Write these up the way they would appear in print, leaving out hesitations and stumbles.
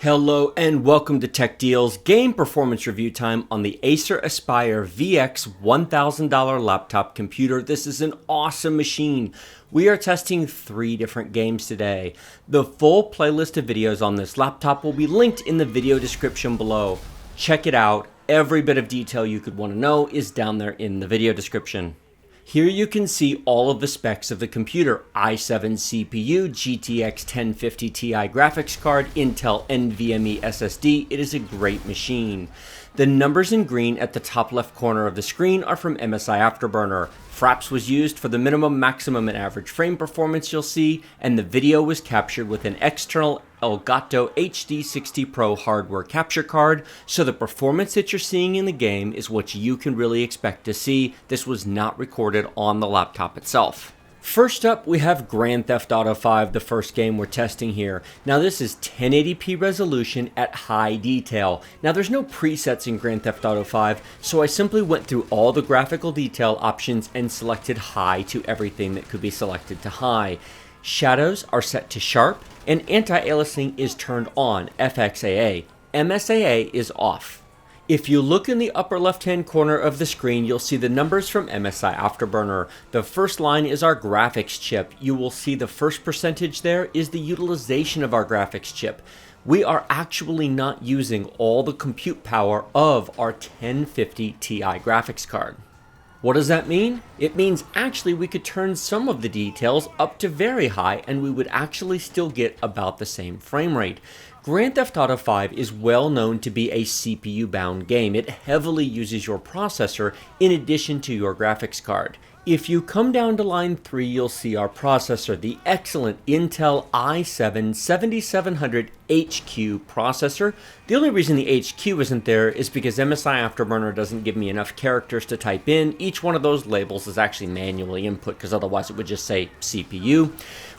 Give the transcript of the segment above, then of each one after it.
Hello and welcome to Tech Deals game performance review time on the Acer Aspire VX $1,000 laptop computer. This is an awesome machine. We are testing 3 different games today. The full playlist of videos on this laptop will be linked in the video description below. Check it out. Every bit of detail you could want to know is down there in the video description. Here you can see all of the specs of the computer: i7 CPU, GTX 1050 Ti graphics card, Intel NVMe SSD. It is a great machine. The numbers in green at the top left corner of the screen are from MSI Afterburner. Fraps was used for the minimum, maximum, and average frame performance you'll see, and the video was captured with an external Elgato HD60 Pro hardware capture card, so the performance that you're seeing in the game is what you can really expect to see. This was not recorded on the laptop itself. First up, we have Grand Theft Auto V, the first game we're testing here. Now this is 1080p resolution at high detail. Now there's no presets in Grand Theft Auto V, so I simply went through all the graphical detail options and selected high to everything that could be selected to high. Shadows are set to sharp, and anti-aliasing is turned on, FXAA. MSAA is off. If you look in the upper left-hand corner of the screen, you'll see the numbers from MSI Afterburner. The first line is our graphics chip. You will see the first percentage there is the utilization of our graphics chip. We are actually not using all the compute power of our 1050 Ti graphics card. What does that mean? It means actually we could turn some of the details up to very high and we would actually still get about the same frame rate. Grand Theft Auto V is well known to be a CPU-bound game. It heavily uses your processor in addition to your graphics card. If you come down to line 3, you'll see our processor, the excellent Intel i7 7700 HQ processor. The only reason the HQ isn't there is because MSI Afterburner doesn't give me enough characters to type in. Each one of those labels is actually manually input because otherwise it would just say CPU.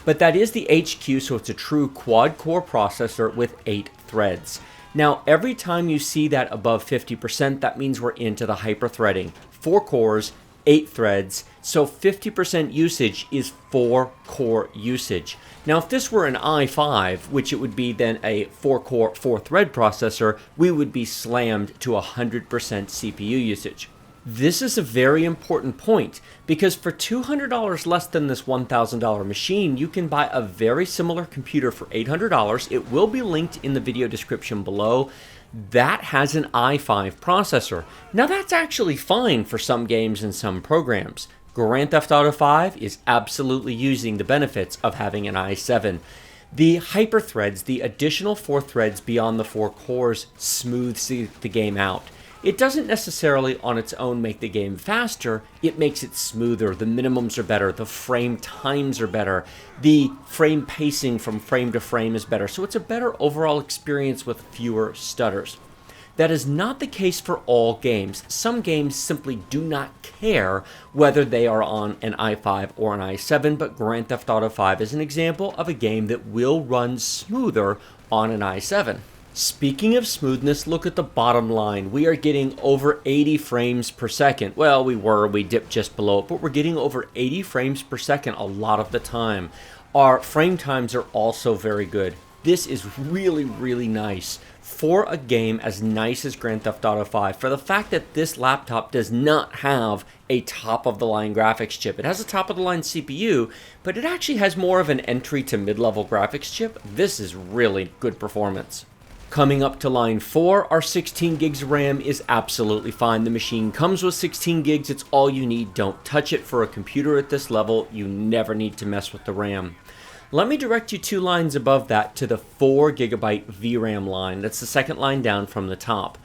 But that is the HQ, so it's a true quad-core processor with 8 threads. Now, every time you see that above 50%, that means we're into the hyper-threading. 4 cores, 8 threads, so 50% usage is 4 core usage. Now if this were an i5, which it would be then a 4 core 4 thread processor, we would be slammed to 100% CPU usage. This is a very important point because for $200 less than this $1,000 machine, you can buy a very similar computer for $800. It will be linked in the video description below. That has an i5 processor. Now that's actually fine for some games and some programs. Grand Theft Auto V is absolutely using the benefits of having an i7. The hyperthreads, the additional 4 threads beyond the 4 cores, smooths the game out. It doesn't necessarily on its own make the game faster, it makes it smoother. The minimums are better, the frame times are better, the frame pacing from frame to frame is better, so it's a better overall experience with fewer stutters. That is not the case for all games. Some games simply do not care whether they are on an i5 or an i7, but Grand Theft Auto V is an example of a game that will run smoother on an i7. Speaking of smoothness, look at the bottom line. We are getting over 80 frames per second. Well, we dipped just below it, but we're getting over 80 frames per second a lot of the time. Our frame times are also very good. This is really, really nice for a game as nice as Grand Theft Auto V, for the fact that this laptop does not have a top-of-the-line graphics chip. It has a top-of-the-line CPU, but it actually has more of an entry to mid-level graphics chip. This is really good performance. Coming up to line 4, our 16 gigs of RAM is absolutely fine. The machine comes with 16 gigs. It's all you need. Don't touch it. For a computer at this level, you never need to mess with the RAM. Let me direct you 2 lines above that to the 4 gigabyte VRAM line. That's the second line down from the top.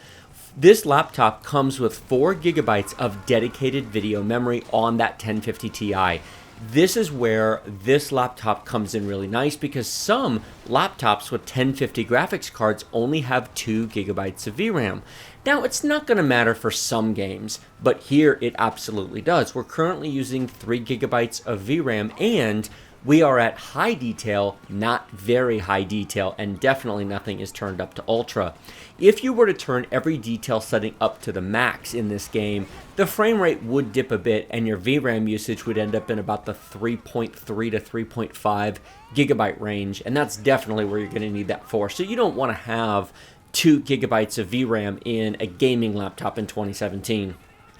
This laptop comes with 4 gigabytes of dedicated video memory on that 1050 Ti. This is where this laptop comes in really nice because some laptops with 1050 graphics cards only have 2 gigabytes of VRAM. Now, it's not going to matter for some games, but here it absolutely does. We're currently using 3 gigabytes of VRAM and We are at high detail, not very high detail, and definitely nothing is turned up to ultra. If you were to turn every detail setting up to the max in this game, the frame rate would dip a bit and your VRAM usage would end up in about the 3.3 to 3.5 gigabyte range, and that's definitely where you're going to need that for. So you don't want to have 2 gigabytes of VRAM in a gaming laptop in 2017.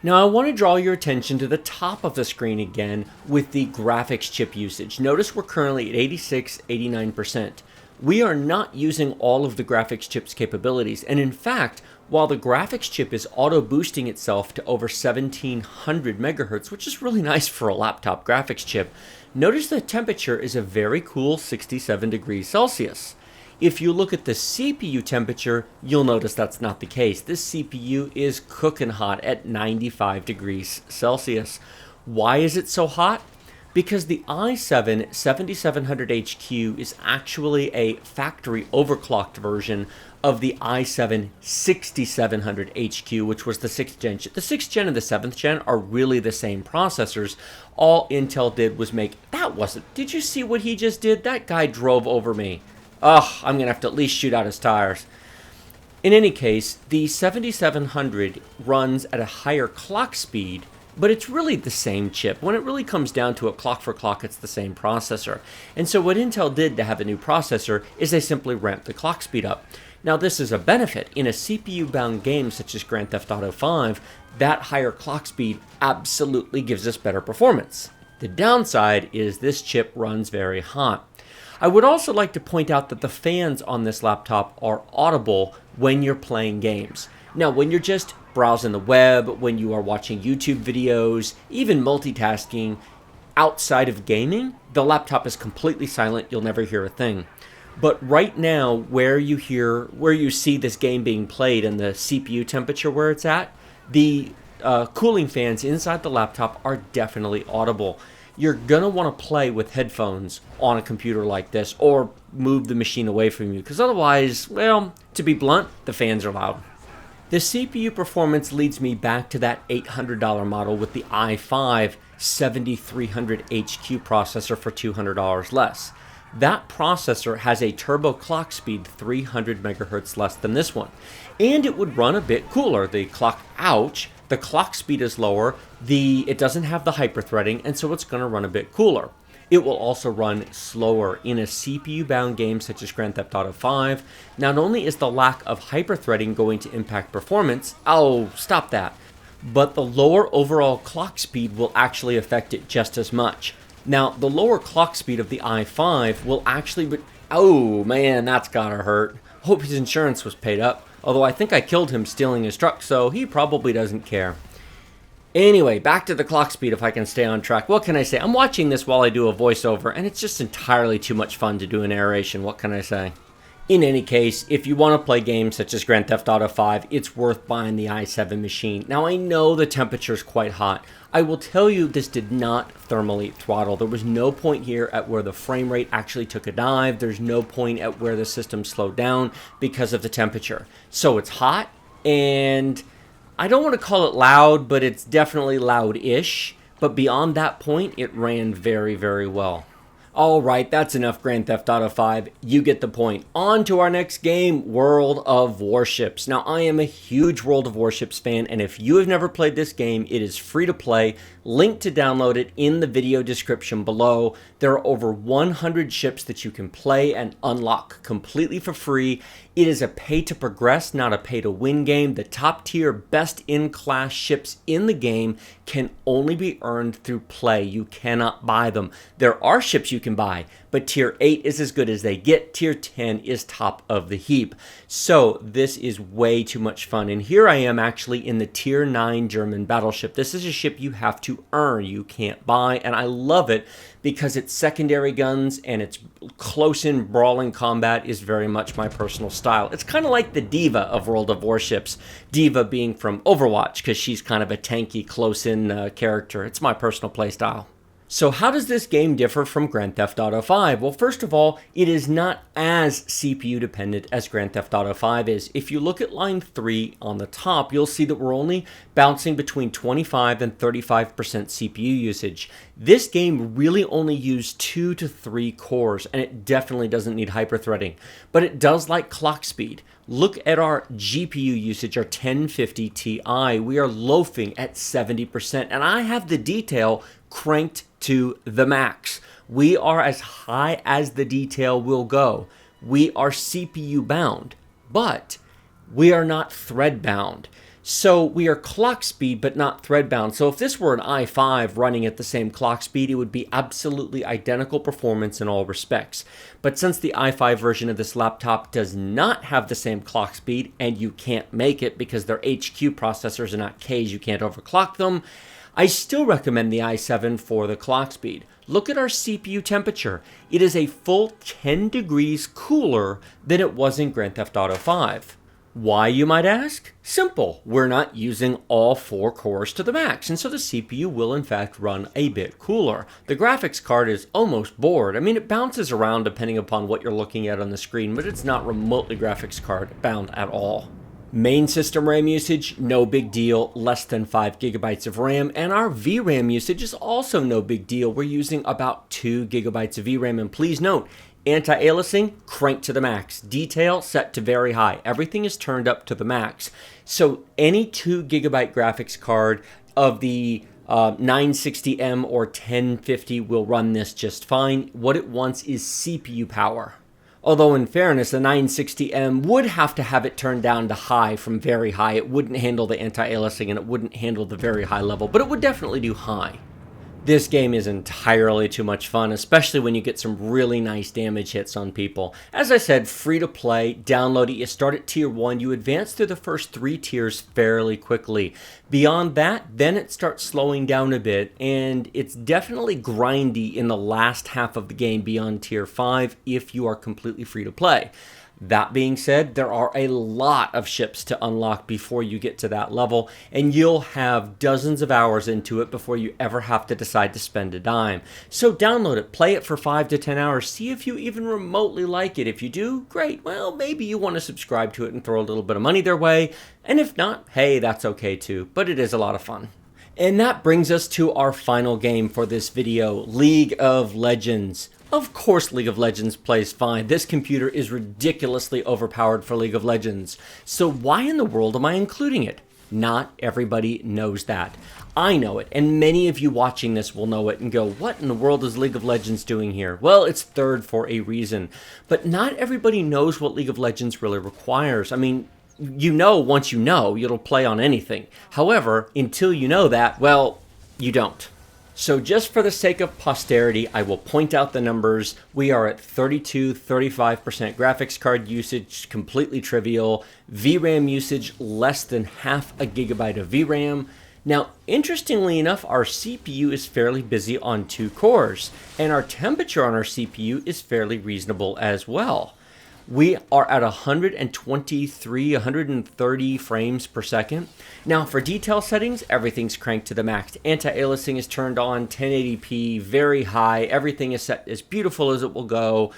Now I want to draw your attention to the top of the screen again with the graphics chip usage. Notice we're currently at 86-89%. We are not using all of the graphics chip's capabilities, and in fact, while the graphics chip is auto-boosting itself to over 1700 megahertz, which is really nice for a laptop graphics chip, notice the temperature is a very cool 67 degrees Celsius. If you look at the CPU temperature, you'll notice that's not the case. This CPU is cooking hot at 95 degrees Celsius. Why is it so hot? Because the i7 7700HQ is actually a factory overclocked version of the i7 6700HQ, which was the 6th gen. The 6th gen and the 7th gen are really the same processors. All Intel did was make... Did you see what he just did? That guy drove over me. Ugh, I'm going to have to at least shoot out his tires. In any case, the 7700 runs at a higher clock speed, but it's really the same chip. When it really comes down to it, clock for clock, it's the same processor. And so what Intel did to have a new processor is they simply ramped the clock speed up. Now this is a benefit. In a CPU-bound game such as Grand Theft Auto 5, that higher clock speed absolutely gives us better performance. The downside is this chip runs very hot. I would also like to point out that the fans on this laptop are audible when you're playing games. Now, when you're just browsing the web, when you are watching YouTube videos, even multitasking outside of gaming, the laptop is completely silent. You'll never hear a thing. But right now, where you see this game being played and the CPU temperature where it's at, the cooling fans inside the laptop are definitely audible. You're going to want to play with headphones on a computer like this or move the machine away from you, because otherwise, well, to be blunt, the fans are loud. The CPU performance leads me back to that $800 model with the i5 7300HQ processor for $200 less. That processor has a turbo clock speed 300 megahertz less than this one, and it would run a bit cooler. The clock speed is lower, it doesn't have the hyperthreading, and so it's going to run a bit cooler. It will also run slower in a CPU-bound game such as Grand Theft Auto 5. Not only is the lack of hyperthreading going to impact performance, stop that, but the lower overall clock speed will actually affect it just as much. Now, the lower clock speed of the i5 will actually be... Oh, man, that's gotta hurt. Hope his insurance was paid up. Although I think I killed him stealing his truck, so he probably doesn't care. Anyway, back to the clock speed if I can stay on track. What can I say? I'm watching this while I do a voiceover, and it's just entirely too much fun to do a narration. What can I say? In any case, if you want to play games such as Grand Theft Auto 5, it's worth buying the i7 machine. Now, I know the temperature is quite hot. I will tell you this did not thermally throttle. There was no point here at where the frame rate actually took a dive. There's no point at where the system slowed down because of the temperature. So it's hot, and I don't want to call it loud, but it's definitely loud-ish. But beyond that point, it ran very, very well. Alright, that's enough Grand Theft Auto 5. You get the point. On to our next game, World of Warships. Now, I am a huge World of Warships fan, and if you have never played this game, it is free to play. Link to download it in the video description below. There are over 100 ships that you can play and unlock completely for free. It is a pay-to-progress, not a pay-to-win game. The top-tier, best-in-class ships in the game can only be earned through play. You cannot buy them. There are ships you can buy, but Tier 8 is as good as they get. Tier 10 is top of the heap. So this is way too much fun. And here I am actually in the Tier 9 German battleship. This is a ship you have to earn. You can't buy, and I love it because its secondary guns and its close-in brawling combat is very much my personal style. It's kind of like the Diva of World of Warships. Diva being from Overwatch because she's kind of a tanky, close-in character. It's my personal play style. So how does this game differ from Grand Theft Auto 5? Well, first of all, it is not as CPU dependent as Grand Theft Auto 5 is. If you look at line 3 on the top, you'll see that we're only bouncing between 25 and 35% CPU usage. This game really only used 2 to 3 cores, and it definitely doesn't need hyperthreading, but it does like clock speed. Look at our GPU usage, our 1050 Ti. We are loafing at 70%, and I have the detail cranked to the max. We are as high as the detail will go. We are CPU bound, but we are not thread bound. So we are clock speed, but not thread bound. So if this were an i5 running at the same clock speed, it would be absolutely identical performance in all respects. But since the i5 version of this laptop does not have the same clock speed, and you can't make it because they're HQ processors and not Ks, you can't overclock them, I still recommend the i7 for the clock speed. Look at our CPU temperature. It is a full 10 degrees cooler than it was in Grand Theft Auto 5. Why, you might ask? Simple. We're not using all 4 cores to the max, and so the CPU will in fact run a bit cooler. The graphics card is almost bored. I mean, it bounces around depending upon what you're looking at on the screen, but it's not remotely graphics card bound at all. Main system RAM usage, no big deal, less than 5 gigabytes of RAM, and our VRAM usage is also no big deal. We're using about 2 gigabytes of VRAM, and please note, anti-aliasing cranked to the max, detail set to very high, everything is turned up to the max. So any 2 gigabyte graphics card of the 960M or 1050 will run this just fine. What it wants is CPU power. Although in fairness, the 960M would have to have it turned down to high from very high. It wouldn't handle the anti-aliasing and it wouldn't handle the very high level, but it would definitely do high. This game is entirely too much fun, especially when you get some really nice damage hits on people. As I said, free to play, download it, you start at tier 1, you advance through the first 3 tiers fairly quickly. Beyond that, then it starts slowing down a bit, and it's definitely grindy in the last half of the game beyond tier 5 if you are completely free to play. That being said, there are a lot of ships to unlock before you get to that level, and you'll have dozens of hours into it before you ever have to decide to spend a dime. So download it, play it for 5 to 10 hours, see if you even remotely like it. If you do, great. Well, maybe you want to subscribe to it and throw a little bit of money their way, and if not, hey, that's okay too, but it is a lot of fun. And that brings us to our final game for this video, League of Legends. Of course League of Legends plays fine. This computer is ridiculously overpowered for League of Legends. So why in the world am I including it? Not everybody knows that. I know it, and many of you watching this will know it and go, what in the world is League of Legends doing here? Well, it's third for a reason. But not everybody knows what League of Legends really requires. I mean, you know once you know, it'll play on anything. However, until you know that, well, you don't. So just for the sake of posterity, I will point out the numbers. We are at 32-35% graphics card usage, completely trivial. VRAM usage, less than half a gigabyte of VRAM. Now, interestingly enough, our CPU is fairly busy on 2 cores, and our temperature on our CPU is fairly reasonable as well. We are at 123, 130 frames per second. Now for detail settings, everything's cranked to the max. Anti-aliasing is turned on, 1080p, very high. Everything is set as beautiful as it will go.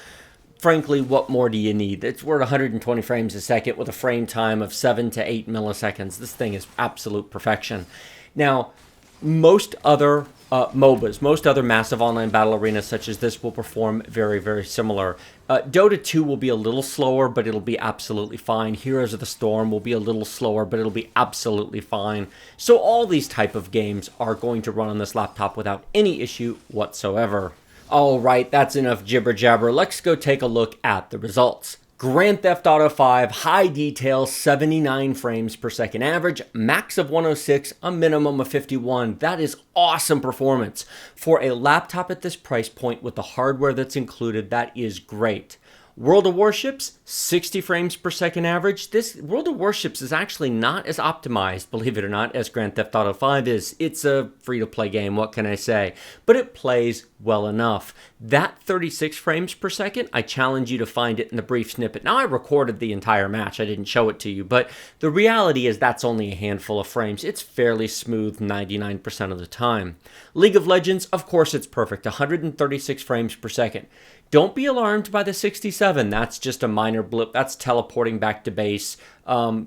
Frankly, what more do you need? We're at 120 frames a second with a frame time of 7 to 8 milliseconds. This thing is absolute perfection. Now, most other MOBAs, most other massive online battle arenas such as this will perform very, very similar. Dota 2 will be a little slower, but it'll be absolutely fine. Heroes of the Storm will be a little slower, but it'll be absolutely fine. So all these type of games are going to run on this laptop without any issue whatsoever. All right, that's enough jibber jabber. Let's go take a look at the results. Grand Theft Auto 5, high detail, 79 frames per second average, max of 106, a minimum of 51. That is awesome performance. For a laptop at this price point with the hardware that's included, that is great. World of Warships, 60 frames per second average. This World of Warships is actually not as optimized, believe it or not, as Grand Theft Auto 5 is. It's a free-to-play game, what can I say? But it plays well enough. That 36 frames per second, I challenge you to find it in the brief snippet. Now, I recorded the entire match. I didn't show it to you, but the reality is that's only a handful of frames. It's fairly smooth 99% of the time. League of Legends, of course it's perfect, 136 frames per second. Don't be alarmed by the 67. That's just a minor blip. That's teleporting back to base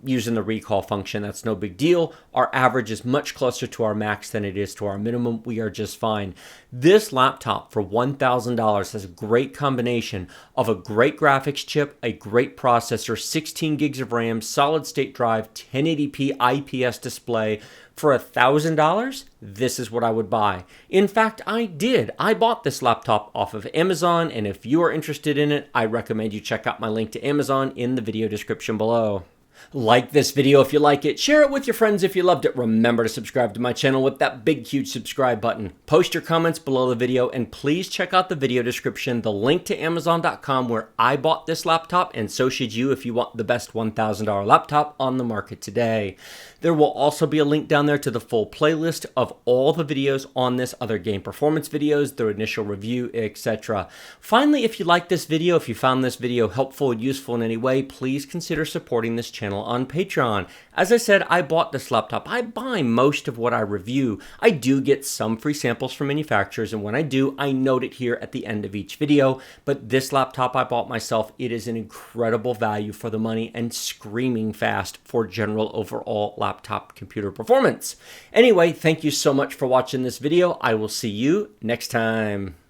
using the recall function. That's no big deal. Our average is much closer to our max than it is to our minimum. We are just fine. This laptop for $1,000 has a great combination of a great graphics chip, a great processor, 16 gigs of RAM, solid state drive, 1080p IPS display. For $1,000, this is what I would buy. In fact, I did. I bought this laptop off of Amazon, and if you are interested in it, I recommend you check out my link to Amazon in the video description below. Like this video if you like it, share it with your friends if you loved it. Remember to subscribe to my channel with that big huge subscribe button. Post your comments below the video, and please check out the video description, the link to Amazon.com where I bought this laptop, and so should you if you want the best $1,000 laptop on the market today. There will also be a link down there to the full playlist of all the videos on this, other game performance videos, their initial review, etc. Finally, if you like this video, if you found this video helpful and useful in any way, please consider supporting this channel on Patreon. As I said, I bought this laptop. I buy most of what I review. I do get some free samples from manufacturers, and when I do, I note it here at the end of each video. But this laptop I bought myself, it is an incredible value for the money and screaming fast for general overall laptop computer performance. Anyway, thank you so much for watching this video. I will see you next time.